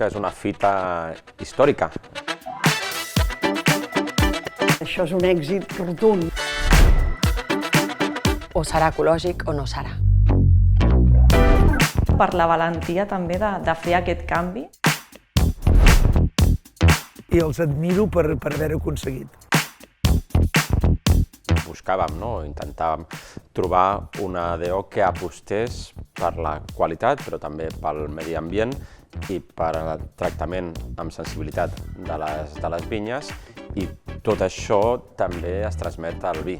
que és una fita històrica. Això és un èxit rotund. O serà ecològic o no serà. Per la valentia també de fer aquest canvi. I els admiro per haver-ho aconseguit. Buscàvem, intentàvem trobar una DO que apostés per la qualitat, però també pel medi ambient i per al tractament amb sensibilitat de les vinyes, i tot això també es transmet al vi.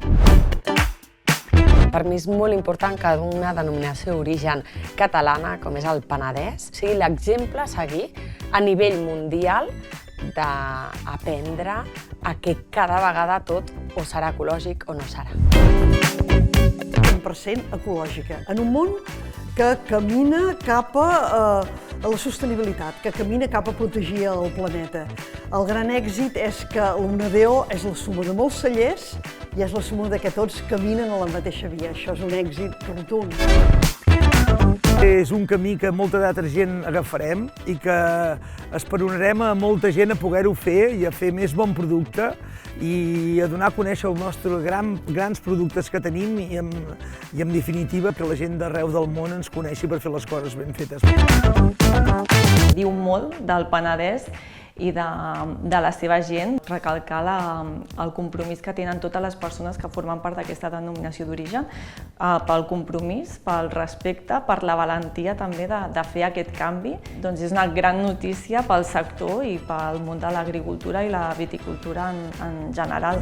Per mi és molt important que una denominació d'origen catalana, com és el Penedès, sigui l'exemple a seguir a nivell mundial d'aprendre a que cada vegada tot o serà ecològic o no serà. 100% ecològica, en un món que camina cap a la sostenibilitat, que camina cap a protegir el planeta. El gran èxit és que una DO és la suma de molts cellers i és la suma de que tots caminen a la mateixa via. Això és un èxit rotund. És un camí que molta d'altra gent agafarem i que esperonarem a molta gent a poder-ho fer i a fer més bon producte i a donar a conèixer els nostres grans productes que tenim i en definitiva que la gent d'arreu del món ens coneixi per fer les coses ben fetes. Diu molt del Penedès i de la seva gent, recalcar el compromís que tenen totes les persones que formen part d'aquesta denominació d'origen, pel compromís, pel respecte, per la valentia també de fer aquest canvi. Doncs és una gran notícia pel sector i pel món de l'agricultura i la viticultura en general.